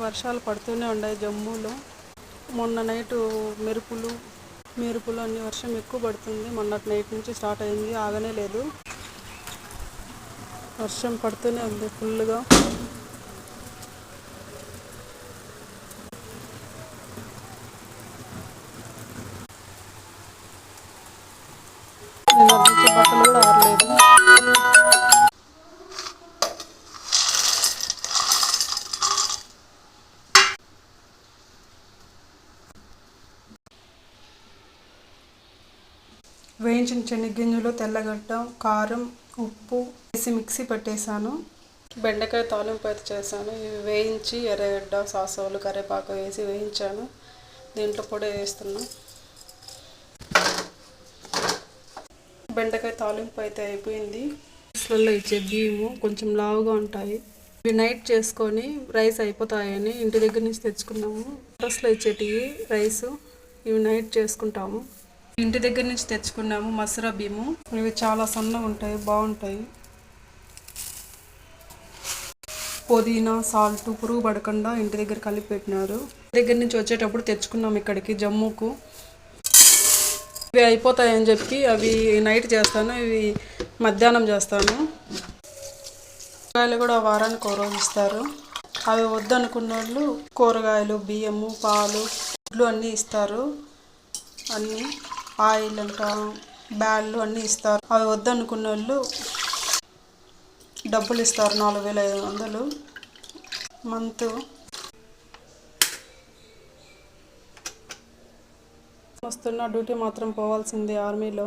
వర్షాలు పడుతూనే ఉన్నాయి జమ్మూలో. మొన్న నైటు మెరుపులు అన్ని వర్షం ఎక్కువ పడుతుంది. మొన్నటి నైట్ నుంచి స్టార్ట్ అయింది, ఆగనే లేదు. వర్షం పడుతూనే ఉంది ఫుల్గా. నిన్న నుంచి బట్టలు కూడా ఆరలేదు. వేయించిన శనగ్గింజలు, తెల్లగడ్డ, కారం, ఉప్పు వేసి మిక్సీ పెట్టేశాను. బెండకాయ తాలింపు అయితే చేశాను. ఇవి వేయించి ఎర్రగడ్డ, సాసోలు, కరివేపాకు వేసి వేయించాను. దీంట్లో పొడి వేస్తున్నా. బెండకాయ తాలింపు అయితే అయిపోయింది. రైస్లలో ఇచ్చే బియ్యము కొంచెం లావుగా ఉంటాయి. ఇవి నైట్ చేసుకొని రైస్ అయిపోతాయని ఇంటి దగ్గర నుంచి తెచ్చుకున్నాము. రైస్లో ఇచ్చేటివి రైస్, ఇవి నైట్ చేసుకుంటాము. ఇంటి దగ్గర నుంచి తెచ్చుకున్నాము మసరా బియ్యము. ఇవి చాలా సన్నగా ఉంటాయి, బాగుంటాయి. పుదీనా, సాల్ట్ పురుగు పడకుండా ఇంటి దగ్గర కలిపి పెట్టినారు. దగ్గర నుంచి వచ్చేటప్పుడు తెచ్చుకున్నాము ఇక్కడికి జమ్మూకు. ఇవి అయిపోతాయని చెప్పి అవి నైట్ చేస్తాను, ఇవి మధ్యాహ్నం చేస్తాను. కూరగాయలు కూడా వారానికి ఒక రోజు ఇస్తారు. అవి వద్దనుకున్న వాళ్ళు కూరగాయలు, బియ్యము, పాలు, గుడ్లు అన్నీ ఇస్తారు. అన్నీ ఆయిల్ అంట, బ్యాళ్ళు అన్నీ ఇస్తారు. అవి వద్దనుకున్న వాళ్ళు డబ్బులు ఇస్తారు, 4500 మంత్. వస్తున్న డ్యూటీ మాత్రం పోవాల్సిందే ఆర్మీలో.